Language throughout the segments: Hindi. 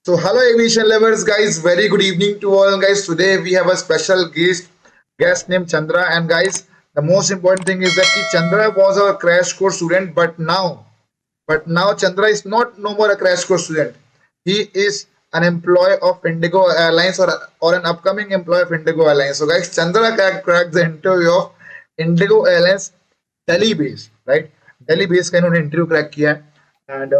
So, hello aviation lovers, guys. Very good evening to all, guys. Today we have a special guest named Chandra, and guys, the most important thing is that Chandra was our crash course student, but now Chandra is not no more a crash course student. He is an employee of Indigo Airlines or an upcoming employee of Indigo Airlines. So, guys, Chandra cracked the interview of Indigo Airlines Delhi base, right? Delhi base का इन्होंने इंटरव्यू क्रैक किया है एंड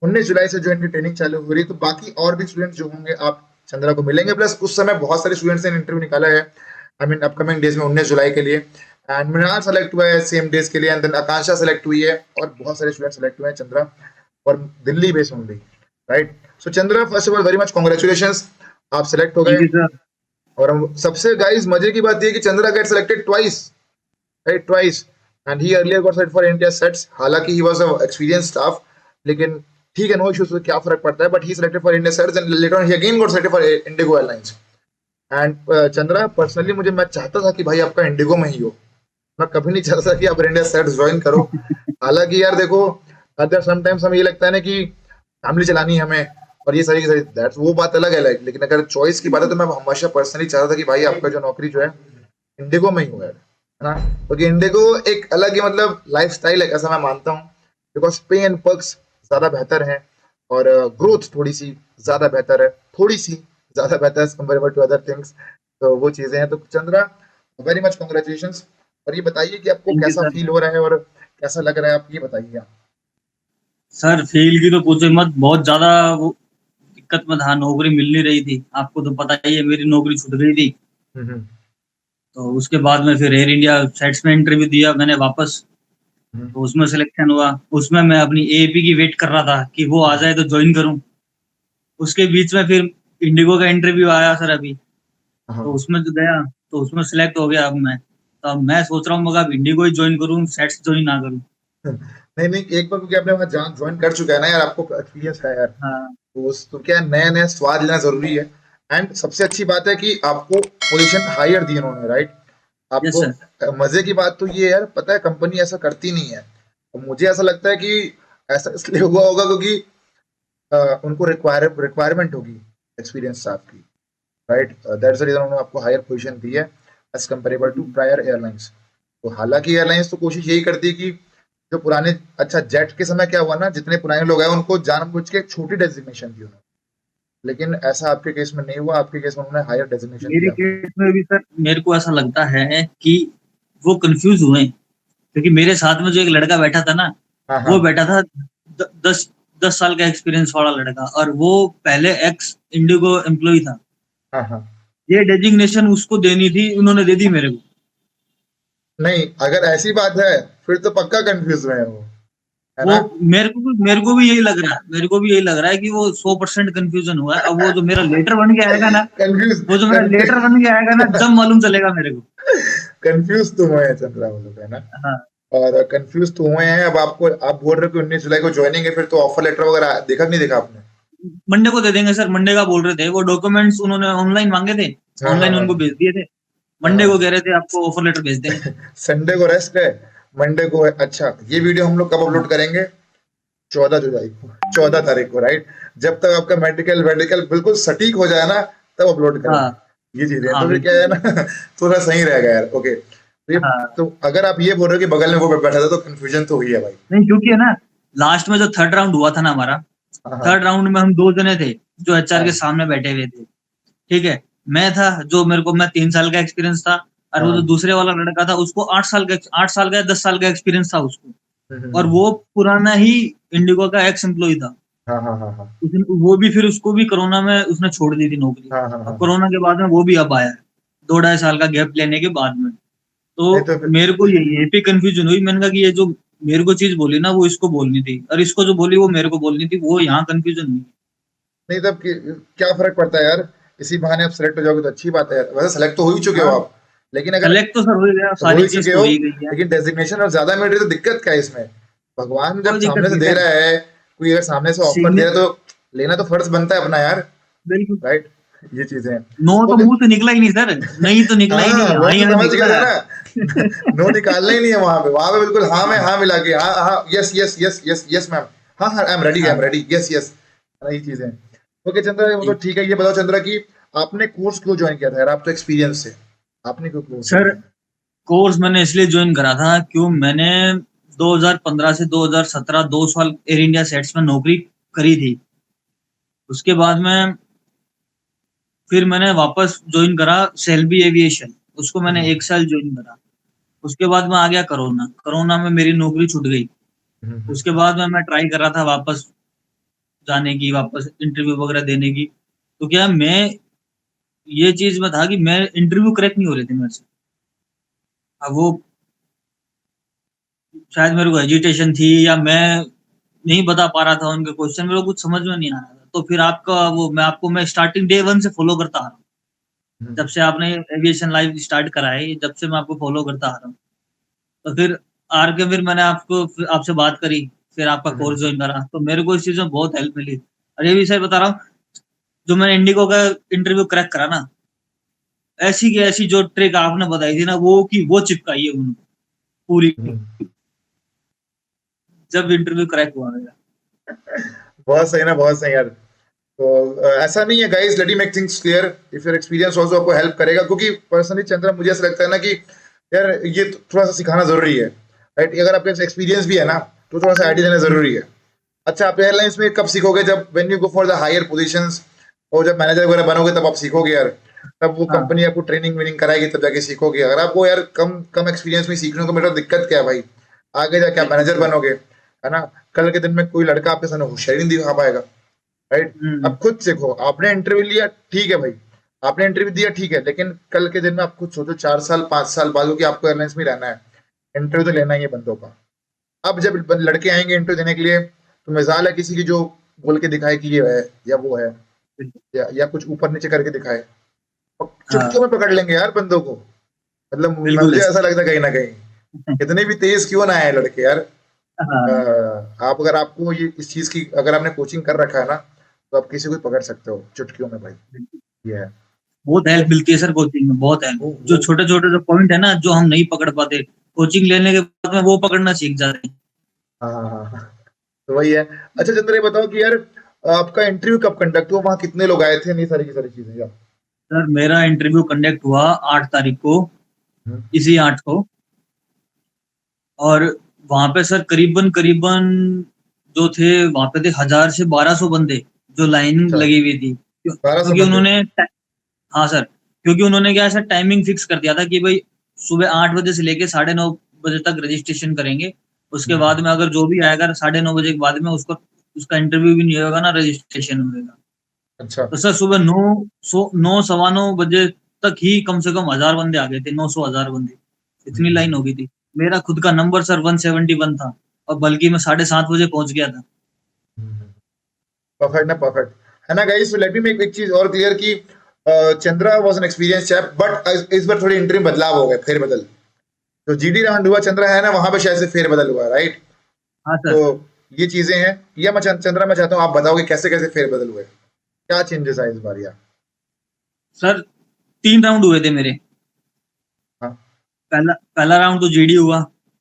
19 जुलाई से जो इनकी ट्रेनिंग चालू हो रही है। तो बाकी और भी स्टूडेंट्स जो होंगे आप चंद्रा को मिलेंगे, प्लस उस समय बहुत सारे स्टूडेंट्स ने इंटरव्यू निकाला है आई मीन अपकमिंग डेज में 19 जुलाई के लिए। एंड मृणाल सेलेक्ट हुआ है सेम डेज के लिए, एंड देन आकांक्षा सेलेक्ट हुई है और बहुत सारे स्टूडेंट सेलेक्ट हुए हैं चंद्रा और Delhi base only, right? So Chandra, first of all very much congratulations, आप सेलेक्ट हो गए। और सबसे गाइस मजे की बात ये कि Chandra get selected twice, right? Twice, and he earlier got selected for India SATS. हालांकि he was a experience staff, लेकिन ठीक है, नो इश्यूज, क्या फर्क पड़ता है, but he selected for India SATS and later on he again got selected for IndiGo Airlines. And Chandra, personally मैं चाहता था कि भाई आपका इंडिगो में ही हो, मैं कभी नहीं चाहता था कि आप इंडिया सेट्स ज्वाइन करो। हालांकि यार देखो, अगर समटाइम्स हमें ये लगता है ना कि फैमिली चलानी है हमें और ये सारी की सारी, दैट्स वो बात अलग है, लेकिन अगर चॉइस की बात है तो मैं हमेशा पर्सनली चाहता था कि भाई आपका जो नौकरी जो है इंडिगो में ही हो, है ना? क्योंकि इंडिगो एक अलग ही मतलब लाइफ स्टाइल है, ऐसा मैं मानता हूँ, बिकॉज पे एंड पर्क्स ज्यादा बेहतर है और ग्रोथ थोड़ी सी ज्यादा बेहतर है, थोड़ी सी ज्यादा बेहतर है कंपेरेबल टू अदर थिंग्स। तो वो चीजें हैं। तो चंद्रा, वेरी मच कॉन्ग्रेचुलेशंस। और ये बताइए कि आपको थैंक यू कैसा सर। फील हो रहा है और कैसा लग रहा है, आप ये बताइए आप। सर फील की तो पूछो मत, बहुत ज्यादा वो दिक्कत में था, नौकरी मिल नहीं रही थी। आपको तो पता ही है, मेरी नौकरी छूट गई थी। हम्म, तो उसके बाद में फिर एयर इंडिया सेट्स में इंटरव्यू दिया मैंने वापस। हम्म, तो उसमें सिलेक्शन हुआ। उसमें मैं अपनी एएपी की वेट कर रहा था कि वो आ जाए तो ज्वाइन करूं। उसके बीच में फिर इंडिगो का इंटरव्यू आया सर अभी। हाँ। तो उसमें तो गया, तो उसमें सिलेक्ट हो गया। अब मैं तो अब मैं सोच रहा हूँ मगर अब इंडिगो ही ज्वाइन करूँ, सेट्स ज्वाइन ना करूँ। नहीं नहीं, एक बार क्योंकि आपने वहाँ ज्वाइन कर चुका है ना यार, आपको एक्सपीरियंस है यार, हाँ। तो तो क्या नया नया स्वाद लेना जरूरी है। एंड सबसे अच्छी बात है कि आपको पोजीशन हायर दी उन्होंने, राइट? यस आपको सर। मजे की बात तो ये है यार, पता है कंपनी ऐसा करती नहीं है। तो मुझे ऐसा लगता है कि ऐसा इसलिए हुआ होगा क्योंकि उनको रिक्वायरमेंट होगी एक्सपीरियंस स्टाफ की, राइट? दैट्स द रीजन उन्होंने आपको हायर पोजीशन दी है as comparable to prior airlines. तो हालांकि एयरलाइंस तो कोशिश यही करती है कि जो पुराने, अच्छा जेट के समय क्या हुआ ना, जितने पुराने लोग हैं उनको जानबूझ के छोटी डेजिग्नेशन दी उन्होंने, लेकिन ऐसा आपके केस में नहीं हुआ। आपके केस में उन्होंने हायर डेजिग्नेशन मेरे दिया आपको। केस में भी सर मेरे को ऐसा लगता है कि वो कंफ्यूज हुए, क्योंकि मेरे साथ में जो एक लड़का बैठा था ना, हाँ हाँ वो बैठा था 10 साल का एक्सपीरियंस वाला लड़का, और वो पहले एक्स इंडिगो एम्प्लॉय था। हाँ हाँ। ये डेजिग्नेशन उसको देनी थी, उन्होंने दे दी मेरे को। नहीं, अगर ऐसी बात है फिर तो पक्का कंफ्यूज हुए हैं वो, है वो ना? मेरे को भी यही लग रहा है, मेरे को भी यही लग रहा है कि वो 100% कंफ्यूजन हुआ है। अब वो जो मेरा लेटर बन के आएगा ना, कंफ्यूज वो जो मेरा लेटर बन के आएगा ना, जब मालूम चलेगा मेरे को। कंफ्यूज तो हुए हैं चंद्रा वो लोग, है ना? हाँ। और कंफ्यूज तो हुए हैं। अब आपको, आप बोल रहे हो कि 19 जुलाई को ज्वाइनिंग है, फिर तो ऑफर लेटर वगैरह देखा कि नहीं देखा आपने? मंडे को दे देंगे सर, मंडे का बोल रहे थे। वो डॉक्यूमेंट्स उन्होंने ऑनलाइन मांगे थे, हाँ हाँ ऑनलाइन हाँ उनको भेज दिए थे। मंडे को हाँ। कह रहे थे आपको ऑफर लेटर भेज देंगे। संडे को रेस्ट है, मंडे को है। अच्छा, ये वीडियो हम लोग कब हाँ। अपलोड करेंगे? 14 जुलाई को, 14 तारीख को, राइट? जब तक आपका मेडिकल मेडिकल बिल्कुल सटीक हो जाए ना, तब अपलोड हाँ। करेंगे ये चीजें। हाँ तो फिर क्या बिल्कुल है सर। ना, थोड़ा सही रहेगा यार। ओके, तो हाँ। तो अगर आप ये बोल रहे हो कि बगल में वो बैठा था तो कंफ्यूजन तो हुई है भाई। नहीं, क्योंकि है ना, लास्ट में जो थर्ड राउंड हुआ था ना हमारा, हाँ हाँ थर्ड राउंड में हम दो जने थे जो एचआर के हाँ सामने बैठे हुए थे। ठीक है। मैं था, जो मेरे को, मैं 3 साल का एक्सपीरियंस था। और वो जो हाँ। दूसरे वाला लड़का था, उसको 8 साल का या 10 साल का एक्सपीरियंस था उसको। और हम्म। वो पुराना ही इंडिगो का एक्स एम्प्लॉय था। हाँ हाँ हाँ हाँ वो भी फिर उसको भी कोरोना में उसने छोड़ दी थी नौकरी। हाँ हाँ अब हाँ हाँ। कोरोना के बाद में वो भी अब आया है, 2 ढाई साल का गैप लेने के बाद में। तो नहीं तो फिर, मेरे को ये पे कंफ्यूजन हुई। मैंने कहा कि ये जो मेरे को चीज बोली ना, वो इसको बोलनी थी, और इसको जो बोली वो मेरे को बोलनी थी। वो यहाँ कंफ्यूजन हुई। नहीं तब क्या फर्क पड़ता है यार? इसी बहाने आप सेलेक्ट हो जाओगे तो अच्छी बात है यार। वैसे सेलेक्ट तो हो ही चुके हो हाँ, आप, लेकिन अगर सेलेक्ट तो सर हो ही गया, हो सारी ही चीज चुके तो हो, हो ही गई है। लेकिन डेजिग्नेशन और ज्यादा मिल रही है तो दिक्कत क्या है इसमें? भगवान जब कोई दिक्कत सामने से नहीं दे सर। रहा है, कोई अगर सामने से ऑफर दे सीखने, रहा है तो लेना तो फर्ज बनता है अपना यार, बिल्कुल। राइट? ये चीजें हैं। नो तो ओके। मुंह से निकला ही नहीं सर। नहीं तो निकला ही हाँ, नहीं, हाँ मैं ही तो हाँ समझ गया निकला था है। ना। नो निकालना ही नहीं है वहां पे, बिल्कुल हाँ में हाँ मिला के, हाँ हाँ, yes yes yes yes yes ma'am, हाँ हाँ, आई एम रेडी, हाँ। यस यस, ये चीजें हैं। ओके चंद्रा, वो तो ठीक है। ये बताओ चंद्रा कि आपने कोर्स क्यों ज्वाइन किया था यार? आप तो एक्सपीरियंस है, आपने क्यों कोर्स सर ज्वाइन कोर्स मैंने इसलिए ज्वाइन करा था क्यों मैंने 2015 से 2017 2 साल एयर इंडिया सेट्स में नौकरी करी थी। उसके बाद में फिर मैंने वापस ज्वाइन करा सेल्बी एविएशन। उसको मैंने 1 साल ज्वाइन करा। उसके बाद में आ गया कोरोना। कोरोना में मेरी नौकरी छूट गई। किया? उसके बाद में मैं ट्राई कर रहा था वापस जाने की, वापस इंटरव्यू वगैरह देने की। तो क्या मैं ये चीज में था कि मैं इंटरव्यू क्रैक नहीं हो रहे थे मेरे से। अब वो शायद मेरे को एजिटेशन थी या मैं नहीं बता पा रहा था उनके क्वेश्चन, मेरे को कुछ समझ में नहीं आ रहा था। तो फिर आपका वो मैं स्टार्टिंग डे वन से फॉलो करता आ रहा हूँ। जब से आपने एविएशन लाइव स्टार्ट करा है, जब से मैं आपको फॉलो करता आ रहा हूँ। तो फिर आर के फिर मैंने आपसे बात करी, फिर आपका कोर्स ज्वाइन करा, तो मेरे को इस चीज में बहुत हेल्प मिली। और ये भी सर बता रहा हूँ, जो मैंने इंडिगो का इंटरव्यू क्रैक करा ना, ऐसी की ऐसी जो ट्रिक आपने बताई थी ना, वो की वो चिपकाई है उनको पूरी, जब इंटरव्यू क्रैक हुआ मेरा। बहुत सही ना, बहुत सही यार। तो ऐसा नहीं है guys, let me make things clear. If your experience also आपको हेल्प करेगा, क्योंकि पर्सनली चंद्रा मुझे ऐसा लगता है ना कि यार ये थोड़ा सा सिखाना जरूरी है, राइट? अगर आपके एक्सपीरियंस भी है ना, तो थोड़ा सा आइडिया लेना जरूरी है। अच्छा, आप एयरलाइंस में कब सीखोगे? जब when you go for the higher positions, और जब मैनेजर वगैरह बनोगे तब आप सीखोगे यार। तब वो हाँ कंपनी आपको ट्रेनिंग वेनिंग कराएगी, तब जाके सीखोगे। अगर आपको यार कम कम एक्सपीरियंस में सीखने को मेरा दिक्कत क्या है भाई? आगे जाके आप बिल्कुल मैनेजर सही। बनोगे, है ना? कल के दिन में कोई लड़का आपके सामने होशियारी नहीं दिखा पाएगा, राइट? हम्म। अब खुद सीखो। आपने इंटरव्यू लिया, ठीक है भाई, आपने इंटरव्यू दिया, ठीक है, लेकिन कल के दिन में आप खुद सोचो, 4 साल 5 साल बाद, क्योंकि आपको एयरलाइंस में रहना है, इंटरव्यू तो लेना ही है बंदों का। अब जब लड़के आएंगे इंटरव्यू देने के लिए, तो मिसाल है किसी की जो बोल के दिखाए कि ये है या वो है, बिल्कुल। या कुछ ऊपर नीचे करके दिखाए, और चुटकियों हाँ में पकड़ लेंगे यार बंदों को। मतलब बिल्कुल मुझे ऐसा। ऐसा लगता है कहीं ना कहीं, कितने भी तेज क्यों ना आए लड़के यार, हाँ आप अगर आपको ये इस चीज की अगर आपने कोचिंग कर रखा है ना, तो आप किसी को भी पकड़ सकते हो चुटकियों में भाई। बिल्कुल। ये है। बहुत तो हेल्प मिलती है सर कोचिंग में, बहुत हेल्प। जो वो छोटे छोटे जो पॉइंट है ना, जो हम नहीं पकड़ पाते, कोचिंग लेने के बाद में वो पकड़ना सीख जाते हैं। हाँ हाँ हाँ हाँ। तो वही है। अच्छा चंद्र, ये बताओ कि यार आपका इंटरव्यू कब कंडक्ट हुआ, वहाँ कितने लोग आए थे, नहीं सारी की सारी चीजें यार? सर मेरा इंटरव्यू कंडक्ट हुआ 8 तारीख को, हम्म, इसी 8 को। और वहां पे सर करीबन करीबन जो थे, वहां पे थे 1000 से 1200 बंदे, जो लाइन अच्छा, लगी हुई थी। 1200 क्योंकि बंदे? उन्होंने, हाँ सर, क्योंकि उन्होंने क्या ऐसा टाइमिंग फिक्स कर दिया था कि भाई सुबह 8 बजे से लेके 9:30 बजे तक रजिस्ट्रेशन करेंगे। उसके बाद हम्म, में अगर जो भी आएगा 9:30 बजे के बाद में, उसका उसका इंटरव्यू भी नहीं होगा ना, रजिस्ट्रेशन होगा। अच्छा। तो सर सुबह 9 9 9 9 बजे तक ही कम से कम 1000 बंदे आ गए थे, 900 1000 बंदे, इतनी लाइन हो गई थी। मेरा खुद का नंबर सर 171 था, और बल्कि मैं 7:30 बजे पहुंच गया था। परफेक्ट ना, परफेक्ट है ना गाइस। लेट मी मेक एक चीज और क्लियर कि Chandra was an experience chap, but इस बार थोड़ी इंटरव्यू बदलाव हो गए, फेर बदल। जो जीडी राउंड हुआ चंद्रा है ना, वहां पे शायद से फेर बदल हुआ, राइट? हाँ तो सर। ये चीजें हैं। या मैं चंद्रा, मैं चाहता हूँ आप बताओगे कैसे कैसे फेर बदल हुए, क्या चेंजेस आए इस बार यार? सर 3 राउंड हुए थे मेरे। हाँ पहला पहला राउंड तो जीडी हुआ।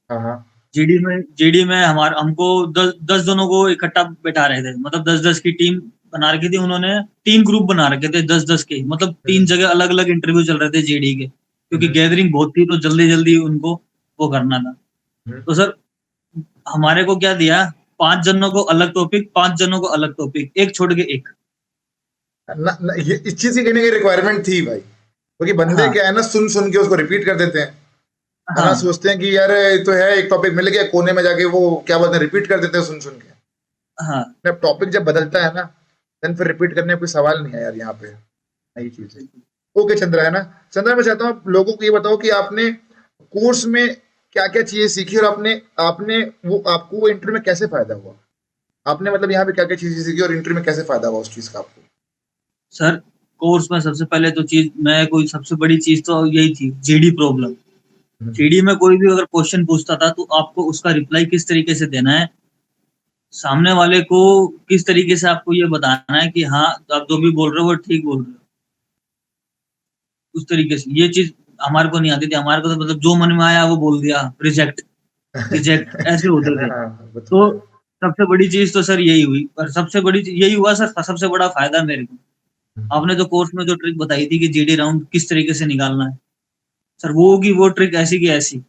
हाँ हाँ। जीडी में हमारा हमको 10 10 जनों को इकट्ठा बैठा रहे थे, मतलब 10 10 की टीम बना रखी थी उन्होंने। 3 ग्रुप बना रखे थे 10 10 के, मतलब तीन हम्म, जगह अलग अलग इंटरव्यू चल रहे थे जीडी के, क्योंकि हम्म, गैदरिंग बहुत थी तो जल्दी जल्दी उनको वो करना था। हम्म। तो सर हमारे को क्या दिया, 5 जनों को अलग टॉपिक, 5 जनों को अलग टॉपिक, एक छोड़ के एक। ये इस चीज की कहीं ना कहीं रिक्वायरमेंट थी भाई, क्योंकि बंदे हाँ क्या है ना, सुन सुन के उसको रिपीट कर देते हैं, है ना? हाँ सोचते हैं कि यार ये तो है, एक टॉपिक मिल गया, कोने में जाके वो क्या बोलते हैं, रिपीट कर देते हैं सुन सुन के। हाँ। जब टॉपिक जब बदलता है ना, देन फिर रिपीट करने का कोई सवाल नहीं है यार यहाँ पे, नई चीज है। ओके चंद्रा, है ना? चंद्रा, मैं चाहता हूँ आप लोगों को ये बताओ कि आपने कोर्स में क्या क्या चीजें सीखी, और आपने आपने वो आपको वो इंटरव्यू में कैसे फायदा हुआ? आपने मतलब यहाँ पे क्या क्या चीजें सीखी, और इंटरव्यू में कैसे फायदा हुआ उस चीज का आपको? सर कोर्स में सबसे पहले तो चीज, मैं कोई सबसे बड़ी चीज तो यही थी, जीडी प्रॉब्लम। हम्म, जीडी में कोई भी अगर क्वेश्चन पूछता था, तो आपको उसका रिप्लाई किस तरीके से देना है, सामने वाले को किस तरीके से आपको ये बताना है कि हाँ, आप जो भी बोल रहे हो वो ठीक बोल रहे हो, उस तरीके से। ये चीज हमारे को नहीं आती थी। हमारे को तो मतलब जो मन में आया वो बोल दिया, रिजेक्ट, रिजेक्ट ऐसे होते थे। हाँ, वो तो तो है। सबसे बड़ी चीज तो सर यही हुई, और सबसे बड़ी यही हुआ सर, सबसे बड़ा फायदा मेरे को। आपने जो कोर्स में जो ट्रिक बताई थी कि जीडी राउंड किस तरीके से निकालना है, सर वो होगी वो ट्रिक ऐसी की ऐसी,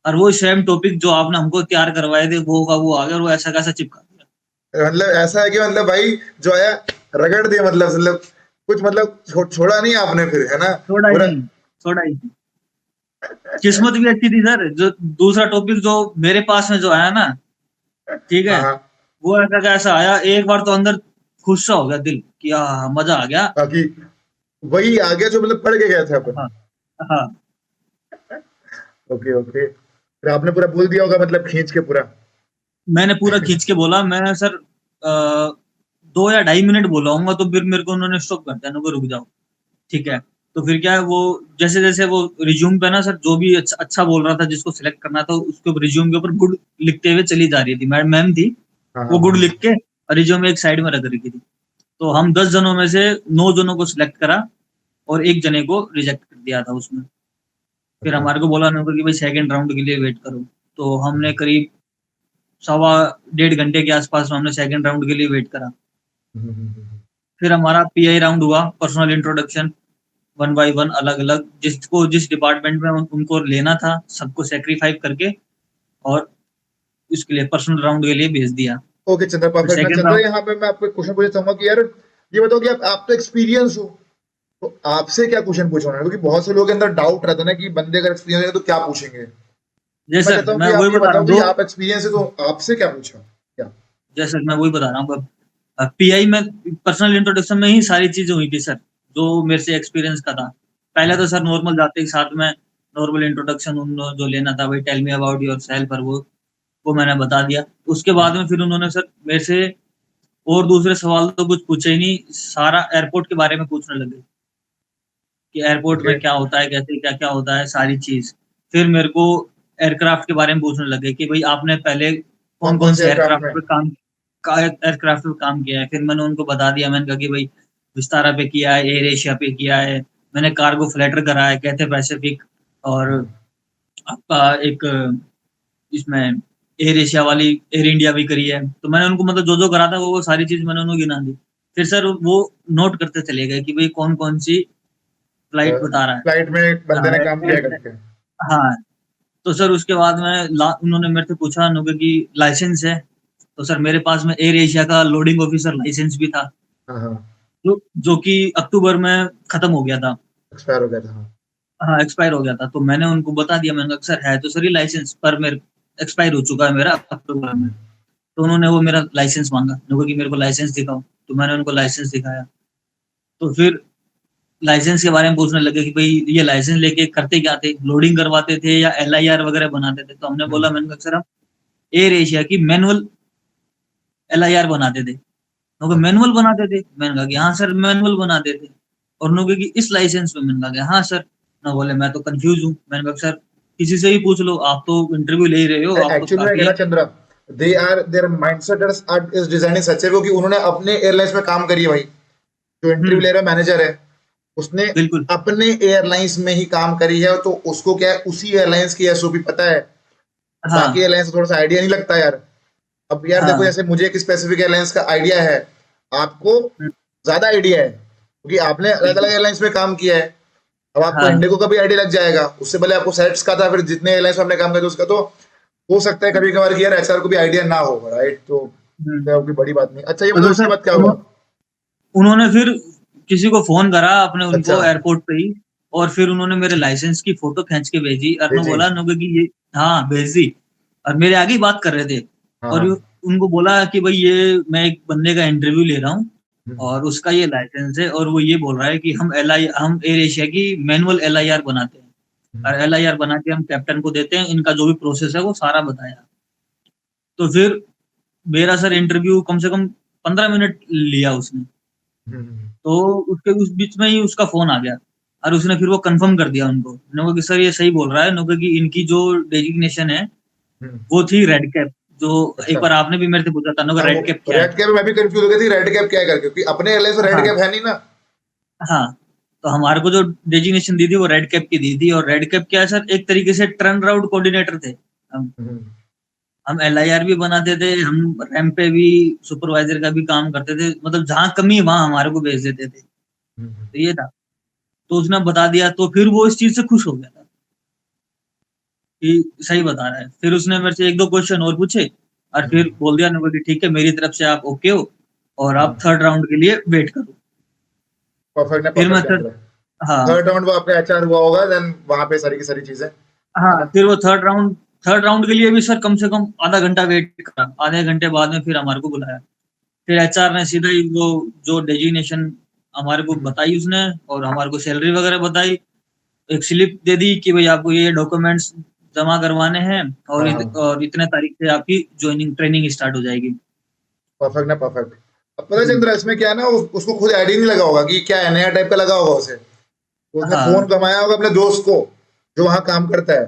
और वो सेम टॉपिक जो आपने हमको तैयार करवाए थे वो का वो आ गया, और वो ऐसा कैसा चिपका दिया। मतलब ऐसा है कि मतलब भाई जो आया रगड़ दिया, मतलब कुछ मतलब छोड़ा नहीं आपने फिर, है ना? छोड़ा ही पूरा। नहीं, छोड़ा ही नहीं। किस्मत भी अच्छी थी सर, जो दूसरा टॉपिक जो मेरे पास में जो आया ना, ठीक है, हाँ हाँ। वो ऐसा कैसा आया, एक बार तो अंदर खुश सा हो गया दिल कि मजा आ गया। बाकी वही आ गया जो मतलब पढ़ के गए थे अपन। हाँ हाँ। ओके ओके, फिर आपने पूरा बोल दिया होगा मतलब खींच के पूरा। मैंने पूरा खींच के बोला, मैं सर 2 या 2.5 मिनट बोला हूँगा, तो फिर मेरे को उन्होंने स्टॉप कर दिया, उनको रुक जाओ, ठीक है। तो फिर क्या है, वो जैसे जैसे वो रिज्यूम पे ना सर, जो भी अच्छा अच्छा बोल रहा था जिसको सिलेक्ट करना था, उसके रिज्यूम के ऊपर गुड लिखते हुए चली जा रही थी, मैम मैम थी, हाँ हाँ वो गुड हाँ। लिख के रिज्यूम एक साइड में रख रखी थी। तो हम 10 जनों में से 9 जनों को सिलेक्ट करा, और एक जने को रिजेक्ट कर दिया था उसमें। फिर अच्छा। हमारे को बोला उन्होंने कि भाई सेकंड राउंड के लिए वेट करो। तो हमने करीब सवा 1.5 घंटे के आसपास हमने सेकंड राउंड के लिए वेट करा। फिर हमारा पीआई राउंड हुआ, पर्सनल इंट्रोडक्शन, 1 बाय 1 अलग अलग, जिसको जिस डिपार्टमेंट में उनको लेना था सबको सेक्रीफाइस करके, और इसके लिए पर्सनल राउंड के लिए भेज दिया। ओके चंद्र, फिर परफेक्ट ना सेकंड चंद्र, राउंड, यहाँ पे मैं आपको क्वेश्चन पूछना चाहूंगा कि यार ये बताओ कि आप तो एक्सपीरियंस हो, तो आपसे क्या क्वेश्चन पूछा उन्होंने? क्योंकि बहुत से लोगों के अंदर डाउट रहता है ना कि बंदे अगर एक्सपीरियंस है तो क्या पूछेंगे। जय मैं सर चाहता हूँ मैं कि वही आप ये बता रहा बताओ हूँ कि जो, आप एक्सपीरियंस है तो आपसे क्या पूछा क्या? जय सर मैं वही बता रहा हूँ। पीआई में पर्सनल इंट्रोडक्शन में ही सारी चीजें हुई थी सर, जो मेरे से एक्सपीरियंस का था। पहले तो सर नॉर्मल जाते के साथ में नॉर्मल इंट्रोडक्शन उन जो लेना था, भाई tell me about yourself, और वो मैंने बता दिया। उसके बाद में फिर उन्होंने सर मेरे से और दूसरे सवाल तो कुछ पूछे ही नहीं, सारा एयरपोर्ट के बारे में पूछने लगे कि एयरपोर्ट ओके। में क्या होता है, कैसे क्या क्या होता है, सारी चीज। फिर मेरे को एयरक्राफ्ट के बारे में पूछने लगे कि भाई आपने पहले कौन कौन कौन कौन से से एयरक्राफ्ट एयरक्राफ्ट में? पे काम, का एयरक्राफ्ट पे काम किया है। फिर मैंने उनको बता दिया, मैंने कहा कि भाई विस्तारा पे किया है, एयर एशिया पे किया है, मैंने कार्गो फ्लैटर करा है, कैथे पैसिफिक, और आपका एक इसमें एयर एशिया वाली एयर इंडिया भी करी है। तो मैंने उनको मतलब जो जो करा था वो सारी चीज मैंने उनको गिना दी। फिर सर वो नोट करते चले गए कि भाई कौन कौन सी फ्लाइट बता रहा है, फ्लाइट में एक बंदे ने काम किया हाँ। करके। हाँ, तो सर उसके बाद में उन्होंने मेरे से पूछा, उन्होंने कि लाइसेंस है, तो सर मेरे पास में एयर एशिया का लोडिंग ऑफिसर लाइसेंस भी था, हाँ हाँ। जो कि अक्टूबर में खत्म हो गया था। एक्सपायर हो गया था, हाँ। हाँ, एक्सपायर हो गया था। तो मैंने उनको बता दिया, मैंने कहा सर है तो सर ये लाइसेंस, पर मेरे एक्सपायर हो चुका है मेरा अक्टूबर में। तो उन्होंने वो मेरा लाइसेंस मांगा, उन्होंने कहा कि मेरे को लाइसेंस दिखाओ। तो मैंने उनको लाइसेंस दिखाया। तो फिर लाइसेंस के बारे में पूछने लगे कि भाई ये लाइसेंस लेके करते क्या थे, लोडिंग करवाते थे या एलआईआर वगैरह बनाते थे। तो हमने बोला, मैंने कहा सर हम एयर एशिया की मैनुअल एलआईआर बनाते थे। उन्होंने कहा मैनुअल बनाते थे, मैंने कहा कि हाँ सर मैनुअल बनाते थे। और उन्होंने कहा कि इस लाइसेंस में, मैंने कहा कि हाँ सर। ना बोले मैं तो कंफ्यूज हूँ। मैंने कहा सर किसी से ही पूछ लो, आप तो इंटरव्यू ले ही रहे हो, आप तो एक्चुअली में क्या काफी। ना Chandra, they are their mindset is designing such है, क्योंकि उन्होंने अपने एयरलाइंस में काम करी है भाई। जो इंटरव्यू ले रहा मैनेजर है, उसने बिल्कुल। अपने एयरलाइंस में ही काम करी है, तो उसको क्या है, उसी एयरलाइंस की एसओपी पता है। बाकी हाँ एयरलाइंस थोड़ा सा आइडिया नहीं लगता यार। अब यार देखो, हाँ। जैसे मुझे एक स्पेसिफिक एयरलाइंस का आइडिया है, आपको ज्यादा आइडिया है क्योंकि आपने अलग अलग बिल्कुल। एयरलाइंस में काम किया है। अब आपको हाँ इंडिगो का भी आइडिया लग जाएगा, उससे पहले आपको सेट्स का था, फिर जितने एयरलाइंस में आपने काम किया था उसका, तो हो सकता है कभी कभार कि यार एचआर को भी आइडिया ना हो, राइट? तो क्या कोई बड़ी बात नहीं। अच्छा ये तो बताओ फिर उसके सर बाद क्या हुआ? उन्होंने फिर किसी को फोन करा अपने अच्छा। उनको एयरपोर्ट पे ही, और फिर उन्होंने मेरे लाइसेंस की फोटो खींच के भेजी, और उन्होंने भेजी। बोला, उन्होंने कि ये, हाँ भेज दी। और मेरे आगे ही बात कर रहे थे। हाँ और हाँ। उनको बोला कि भाई ये मैं एक बंदे का इंटरव्यू ले रहा हूँ, हम्म, और उसका ये लाइसेंस है, और वो ये बोल रहा है कि हम एयर एशिया की मैनुअल एलआईआर बनाते हैं, हम्म, और एलआईआर बना के हम कैप्टन को देते हैं, इनका जो भी प्रोसेस है वो सारा बताया। तो फिर मेरा सर इंटरव्यू कम से कम 15 मिनट लिया उसने। हम्म। तो उसके उस बीच में ही उसका फोन आ गया, और उसने फिर वो कंफर्म कर दिया उनको, उन्होंने कहा कि सर ये सही बोल रहा है, उन्होंने कहा कि इनकी जो डेजिग्नेशन है हम्म। वो थी रेड कैप, जो एक अच्छा। बार आपने भी मेरे से पूछा था, उन्होंने हाँ कहा वो रेड कैप क्या है। रेड कैप, मैं भी कंफ्यूज हो गई थी रेड कैप क्या है करके, क्योंकि अपने एयरलाइंस में रेड हाँ कैप है नहीं ना। हाँ। तो हमारे को जो डेजिग्नेशन दी थी वो रेड कैप की दी थी, और रेड कैप क्या है सर, एक तरीके से टर्न राउट कोऑर्डिनेटर थे हम। हम्म। हम LIR भी बनाते थे, हम रैंप पे भी सुपरवाइजर का भी काम करते थे, मतलब जहाँ कमी है वहाँ हमारे को भेज देते थे। तो ये था। तो उसने बता दिया तो फिर वो इस चीज़ से खुश हो गया था कि सही बता रहा है। फिर उसने मेरे से 1-2 क्वेश्चन और पूछे और फिर बोल दिया मेरे को कि ठीक है, मेरी तरफ से आप ओके हो और आप थर्ड राउंड के लिए वेट करो। परफेक्ट है, फिर मैं परफेक्ट थर्ड चंद्रा। हाँ, थर्ड राउंड वो आपका एचआर हुआ होगा, देन वहां पे सारी की सारी चीजें, है हाँ, ना? फिर वो थर्ड राउंड के लिए भी सर कम से कम आधा घंटा वेट करा। आधे घंटे बाद में फिर हमारे को बुलाया। फिर HR ने सीधा ही वो जो डेजिग्नेशन हमारे को बताई उसने और हमारे को सैलरी वगैरह बताई। एक स्लिप दे दी कि भाई आपको ये डॉक्यूमेंट्स जमा करवाने हैं हाँ हाँ, और इतने तारीख से आपकी ज्वाइनिंग ट्रेनिंग स्टार्ट हो जाएगी। परफेक्ट ना, परफेक्ट। अब पता है हम्म, चंद्रा, इसमें क्या है ना, उसको खुद आइडिया नहीं लगा होगा कि क्या है, नया टाइप का लगा होगा उसे। तो उसने फोन हाँ, कमाया होगा अपने दोस्त को जो वहां काम करता है,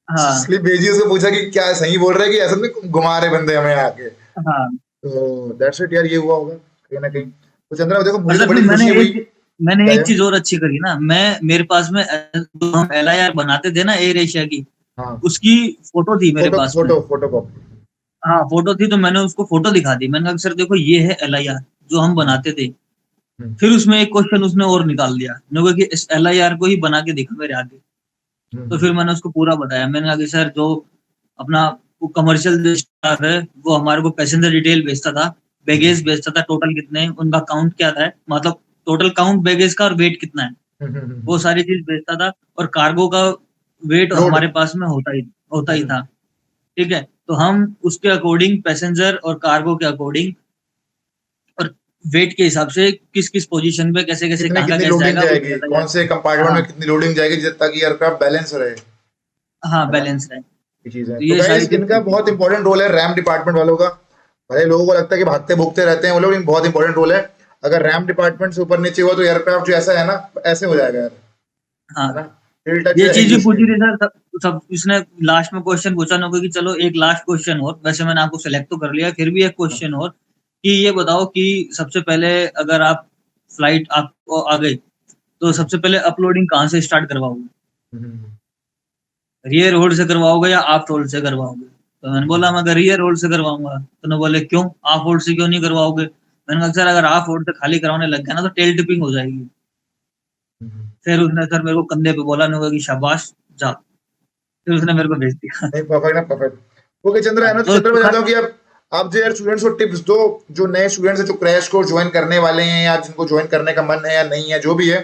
हाँ, स्लिप भेजी, उससे पूछा कि क्या सही बोल रहा है कि ऐसा नहीं घुमा रहे बंदे हमें आके। हाँ। तो दैट्स इट यार, ये हुआ होगा कहीं ना कहीं। तो चंद्रा देखो, और मुझे तो सर बड़ी फिर खुशी हुई। मैंने क्या एक है? चीज और अच्छी करी ना। मैं मेरे पास में जो हम LIR बनाते थे ना एयर एशिया की, हाँ, उसकी फोटो थी मेरे फोटो पास में। Photo photo copy. हाँ, फोटो थी तो मैंने उसको फोटो दिखा दी। मैंने कहा सर देखो ये है LIR जो हम बनाते थे। फिर उसमें एक क्वेश्चन उसने और निकाल दिया। मैंने कहा कि इस LIR को ही बना के दिखा मेरे आगे। तो फिर मैंने उसको पूरा बताया। मैंने कहा कि सर जो अपना कमर्शियल स्टाफ है वो हमारे को पैसेंजर डिटेल भेजता था, बैगेज भेजता था, टोटल कितने हैं, उनका काउंट क्या था, मतलब टोटल काउंट बैगेज का और वेट कितना है, वो सारी चीज भेजता था। और कार्गो का वेट लोड। हमारे पास में होता ही था। ठीक है, तो हम उसके अकॉर्डिंग पैसेंजर और कार्गो के अकॉर्डिंग और वेट के हिसाब से किस किस पोजीशन पे कैसे कैसे कितनी कहाँ का कितनी कैसे लोडिंग जाएगा वो जाएगी, बताया कौन से जाता। कंपार्टमेंट में हाँ, कितनी लोडिंग जाएगी, ताकि एयरक्राफ्ट बैलेंस रहे, हाँ, है ना? बैलेंस है। ये चीज है। तो तो ये सारी गाइस, चीज इनका चलती बहुत थी। इंपॉर्टेंट रोल है रैम डिपार्टमेंट वालों का। भले लोगों को लगता है कि भागते भूगते रहते हैं वो लोग, लेकिन बहुत इंपॉर्टेंट रोल है। अगर रैम डिपार्टमेंट से ऊपर नीचे हुआ तो एयरक्राफ्ट जो ऐसा है ना, ऐसे हो जाएगा यार, है ना? हाँ, हिल टच ये चीज रहेगी भी उसकी। पूछी थी सर। सब इसने लास्ट में क्वेश्चन पूछा ना कि चलो एक लास्ट क्वेश्चन और, वैसे मैंने आपको सेलेक्ट तो कर लिया, फिर भी एक हाँ, क्वेश्चन और कि ये बताओ कि सबसे पहले अगर आप फ्लाइट आपको आ गई तो सबसे पहले अपलोडिंग कहाँ से स्टार्ट करवाओगे? हम्म, रियर होल्ड से करवाओगे या आप होल्ड से करवाओगे? तो मैंने बोला हम्म, मैं अगर रियर होल्ड से करवाऊंगा। तो उन्होंने बोले क्यों, आप होल्ड से क्यों नहीं करवाओगे? मैंने कहा सर अगर आप होल्ड से खाली करवाने लग गया ना तो टेल टिपिंग हो जाएगी। हम्म। फिर उसने सर मेरे को कंधे पे बोला, उन्होंने कहा कि शाबाश जा। फिर उसने मेरे को भेज दिया। नहीं, परफेक्ट है, परफेक्ट। ओके चंद्र, है हाँ, ना? तो चंद्र, मैं चाहता हूँ कि आप जो यार स्टूडेंट्स को टिप्स दो, जो नए स्टूडेंट्स हैं जो क्रैश कोर्स ज्वाइन करने वाले हैं, या जिनको ज्वाइन करने का मन है या नहीं है, जो भी है,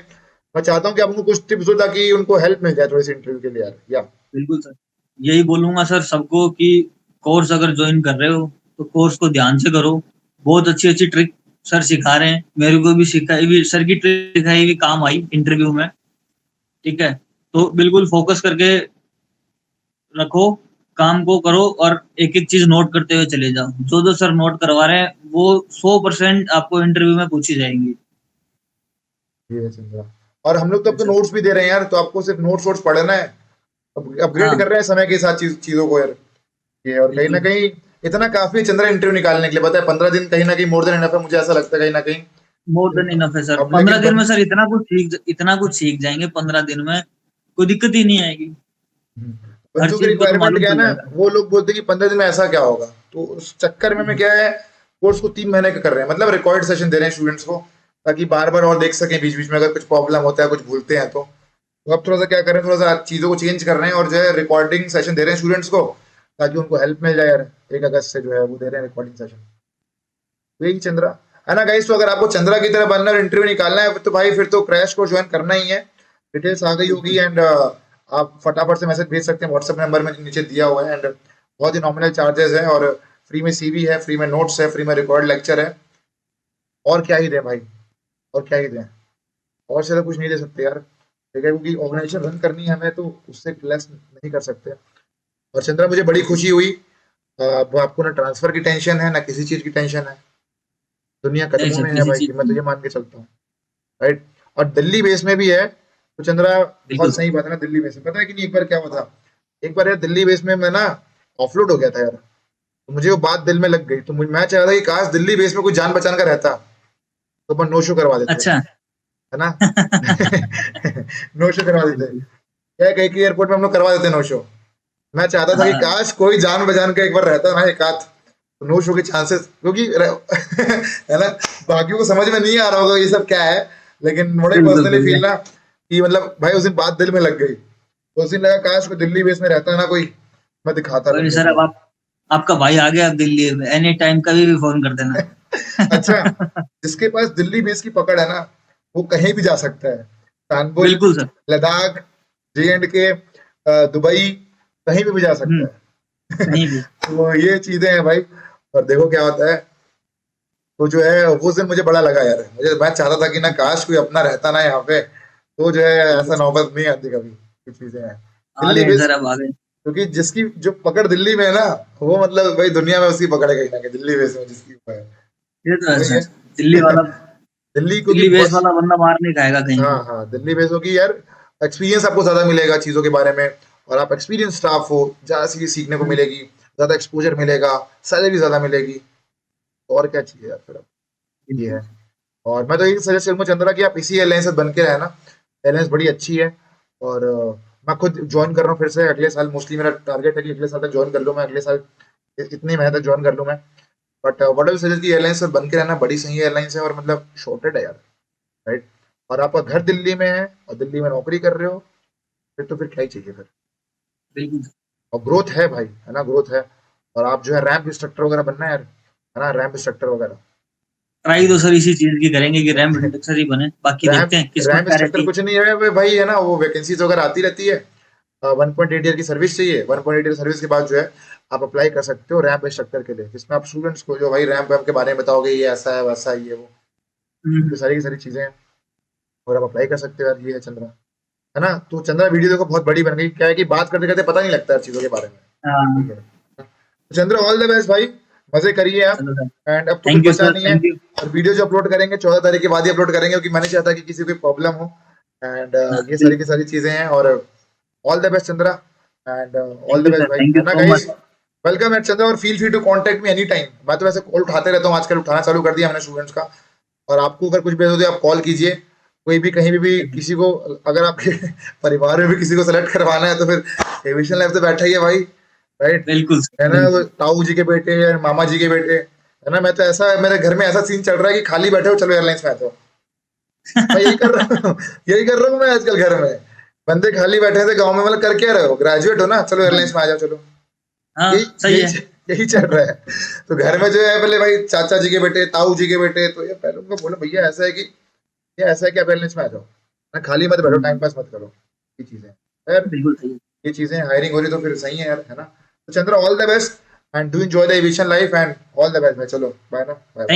मैं चाहता हूँ कि आप उनको कुछ टिप्स दो ताकि उनको हेल्प मिल जाए थोड़ी सी इंटरव्यू के लिए यार, या बिल्कुल सर, यही बोलूंगा सर सबको कि कोर्स अगर ज्वाइन कर रहे हो तो कोर्स को ध्यान से करो। बहुत अच्छी अच्छी ट्रिक सर सिखा रहे हैं। मेरे को भी सिखाई हुई सर की ट्रिक सिखाई हुई काम आई इंटरव्यू में। ठीक है, तो बिल्कुल फोकस करके रखो, काम को करो और एक एक चीज नोट करते हुए चले जाओ। जो जो सर नोट करवा रहे हैं वो 100% आपको इंटरव्यू में पूछी जाएंगी। ये है चंद्र। और हम लोग तो अब तो सर, नोट्स भी दे रहे हैं यार, तो आपको सिर्फ नोट्स वोट्स पढ़ना है। अपग्रेड हाँ, कर रहे हैं समय के साथ चीजों को यार। ये, और कहीं ना बिल्कुल कहीं इतना काफी है चंद्र इंटरव्यू निकालने के लिए, पता है? 15 दिन कहीं ना कहीं मोर देन इनफ है, मुझे ऐसा लगता है कहीं ना कहीं। मोर देन इनफ है सर। अब 15 लेकिन दिन में सर इतना कुछ सीख जाएंगे 15 दिन में। कोई दिक्कत ही नहीं आएगी। हर बच्चों की चीज को तो रिक्वायरमेंट मालूम क्या है चल ना, जाएगा। वो लोग बोलते हैं कि 15 दिन में ऐसा क्या होगा, तो उस चक्कर में मैं क्या है, कोर्स को 3 महीने का कर रहे हैं, मतलब रिकॉर्ड सेशन दे रहे हैं स्टूडेंट्स को, ताकि बार बार और देख सकें बीच बीच में अगर कुछ प्रॉब्लम होता है, कुछ भूलते हैं तो अब थोड़ा सा क्या कर रहे हैं, थोड़ा सा चीजों को चेंज कर रहे हैं और जो है रिकॉर्डिंग सेशन दे रहे हैं स्टूडेंट्स को, ताकि उनको हेल्प मिल जाए यार। 1 अगस्त से जो है वो दे रहे हैं रिकॉर्डिंग सेशन। यही चंद्रा, है ना गाइस? तो अगर आपको चंद्रा की तरह बनना है और इंटरव्यू निकालना है तो भाई फिर तो क्रैश को ज्वाइन करना ही है। डिटेल्स आ गई होगी, बिल्कुल एंड आप फटाफट से मैसेज भेज सकते हैं व्हाट्सएप नंबर में नीचे दिया हुआ है। एंड बहुत ही नॉमिनल चार्जेस है, और फ्री में सीवी है, फ्री में नोट्स है, फ्री में रिकॉर्ड लेक्चर है। और क्या ही दें भाई, और क्या ही दें? और से तो कुछ नहीं दे सकते यार, ठीक है? क्योंकि ऑर्गेनाइजेशन रन करनी है हमें, तो उससे लेस नहीं कर सकते। और चंद्रा, मुझे बड़ी खुशी हुई। अब आपको ना ट्रांसफर की टेंशन है ना किसी चीज की टेंशन है। दुनिया नहीं कदमों सर, में है किसी भाई, चीज कि मैं की तो नहीं। ये मान के चलता हूँ, राइट? और दिल्ली बेस में भी है, तो चंद्रा बिल्कुल बहुत सर। सही बात है ना। दिल्ली बेस में पता है कि नहीं, एक बार क्या हुआ था, एक बार यार दिल्ली बेस में मैं ना ऑफलोड हो गया था यार, तो मुझे वो बात दिल में लग गई। तो मैं चाह रहा था कि काश दिल्ली बेस में कोई जान पहचान का रहता, तो अपन नो शो करवा देते, अच्छा। है ना? नो शो करवा देते, बिल्कुल। क्या कहीं की एयरपोर्ट में हम लोग करवा देते नो शो। मैं चाहता था कि हाँ, काश कोई जान बजान का एक बार रहता ना एक आध, तो नो शो के चांसेस, क्योंकि है ना, बाकियों को समझ में नहीं आ रहा होगा ये सब क्या है, लेकिन मुझे बिल्कुल पर्सनली भैया। फील ना कि मतलब भाई उस दिन बात दिल में लग गई, तो उस दिन लगा काश कोई दिल्ली बेस में रहता ना कोई, मैं दिखाता कोई नहीं बंदे सर, अब को। आप आपका भाई आ गया अब दिल्ली में, एनी टाइम कभी भी फ़ोन कर देना। अच्छा, जिसके पास दिल्ली बेस की पकड़ है ना, वो कहीं भी जा सकता है, कानपुर, बिल्कुल सर। लद्दाख, जे एंड के, दुबई, कहीं भी जा हुँ, सकता है। कहीं भी। तो ये चीजें हैं भाई, और देखो क्या होता है। तो जो है उस दिन मुझे बड़ा लगा यार, मुझे मैं चाहता था कि ना काश कोई अपना रहता ना यहाँ पे, तो जो है बिल्कुल ऐसा सर। नौबत नहीं आती कभी, ये चीजें हैं आ दिल्ली गए बेस, सर, अब आ गए। क्योंकि जिसकी जो पकड़ दिल्ली में है ना, वो मतलब भाई दुनिया में उसकी पकड़ है कहीं ना कहीं, दिल्ली बेस में जिसकी वो है, ये तो है वही सर। है। दिल्ली वाला दिल्ली क्योंकि दिल्ली बेस बहुत, वाला बंदा मार नहीं खाएगा कहीं हाँ भी। हाँ, दिल्ली बेस होगी यार, एक्सपीरियंस आपको ज्यादा मिलेगा चीजों के बारे में, और आप एक्सपीरियंस स्टाफ हो, ज्यादा चीजें सीखने को हुँ, मिलेगी, ज्यादा एक्सपोजर मिलेगा, सैलरी ज्यादा मिलेगी, और क्या चाहिए यार फिर अब, ये बिल्कुल। है। और मैं तो यही सजेस्ट करूंगा चंद्रा कि आप इसी एयरलाइन से बन के रहना, एयरलाइंस बड़ी अच्छी है, और मैं खुद ज्वाइन कर रहा हूँ फिर से अगले साल, मोस्टली मेरा टारगेट है कि अगले साल तक ज्वाइन कर लूँ मैं, अगले साल इतनी महीने तक ज्वाइन कर लूँ मैं, बट व्हाट आई सजेस्ट कि एयरलाइंस से बन के रहना, बड़ी सही एयरलाइंस है, और मतलब शॉर्टेड है यार, राइट, और आपका घर दिल्ली में है और दिल्ली में नौकरी कर रहे हो, फिर तो फिर क्या ही चाहिए फिर, बिल्कुल सर। और ग्रोथ है भाई, है ना, ग्रोथ है, और आप जो है रैंप इंस्ट्रक्टर वगैरह बनना है यार, है ना, रैंप इंस्ट्रक्टर वगैरह। ट्राई तो सर इसी चीज़ की करेंगे कि रैंप इंडक्टर ही बने, बाकी रैंप देखते हैं किस्मत रैंप क्या इंस्ट्रक्टर रहती है। कुछ नहीं है भाई, है ना, वो वैकेंसीज वगैरह आती रहती है, 1.8 ईयर की सर्विस चाहिए, 1.8 ईयर सर्विस के बाद जो है आप अप्लाई कर सकते हो रैंप इंस्ट्रक्टर के लिए, जिसमें आप स्टूडेंट्स को जो भाई रैंप वैम्प के बारे में बताओगे, ये ऐसा है वैसा है ये वो, हुँ, ये हुँ। सारी की सारी चीजें हैं, और आप अप्लाई कर सकते हो यार, ये है चंद्रा, है ना। तो चंद्रा वीडियो देखो बहुत बड़ी बन गई, क्या है कि बात करते करते पता नहीं लगता है चीजों के बारे में, ठीक हाँ, है। तो चंद्रा ऑल द बेस्ट भाई, मजे करिए आप, चलो सर। एंड अब तो कुछ थैंक यू बचा सर, नहीं है, थैंक यू। और वीडियो जो अपलोड करेंगे 14 तारीख के बाद ही अपलोड करेंगे, क्योंकि मैं नहीं चाहता कि किसी को प्रॉब्लम हो, एंड हाँ, ये सारी की बिल्कुल। सारी चीजें हैं, और all the best Chandra, and all thank the you best sir, भाई, थैंक यू है ना so guys, much. Welcome at Chandra, और feel free to contact me any time, मैं तो वैसे कॉल उठाते रहता हूँ आजकल, उठाना चालू कर दिया मैंने स्टूडेंट्स का, और आपको अगर कुछ भी हो तो आप कॉल कीजिए, कोई भी कहीं भी किसी को, अगर आपके परिवार में भी किसी को सेलेक्ट करवाना है तो फिर एविएशन लाइफ तो बैठा ही है भाई, राइट, बिल्कुल है सर, ना, वो बिल्कुल। ताऊ जी के बेटे या मामा जी के बेटे, है ना, मैं तो ऐसा, मेरे घर में ऐसा सीन चल रहा है कि खाली बैठे हो चलो एयरलाइंस में आते हो, मैं यही कर रहा हूँ, यही कर रहा हूँ मैं आजकल घर में, बंदे खाली बैठे थे गाँव में, मतलब कर क्या रहे हो, ग्रेजुएट हो ना, चलो हाँ, एयरलाइंस में आ जाओ चलो, हाँ, यही सही है। यही यही चल रहा है। तो घर में जो है पहले भाई चाचा जी के बेटे, ताऊ जी के बेटे, तो ये पहले उनको बोलो भैया ऐसा है कि, ये ऐसा है कि आप एयरलाइंस में आ जाओ ना, खाली मत बैठो, टाइम हुँ, पास मत करो, ये चीजें यार, बिल्कुल सही है। ये चीजें हायरिंग हो रही तो फिर सही है यार, है ना। तो Chandra all the best, and do enjoy the aviation life, and all the best भाई, चलो बाय ना, बाय। थैंक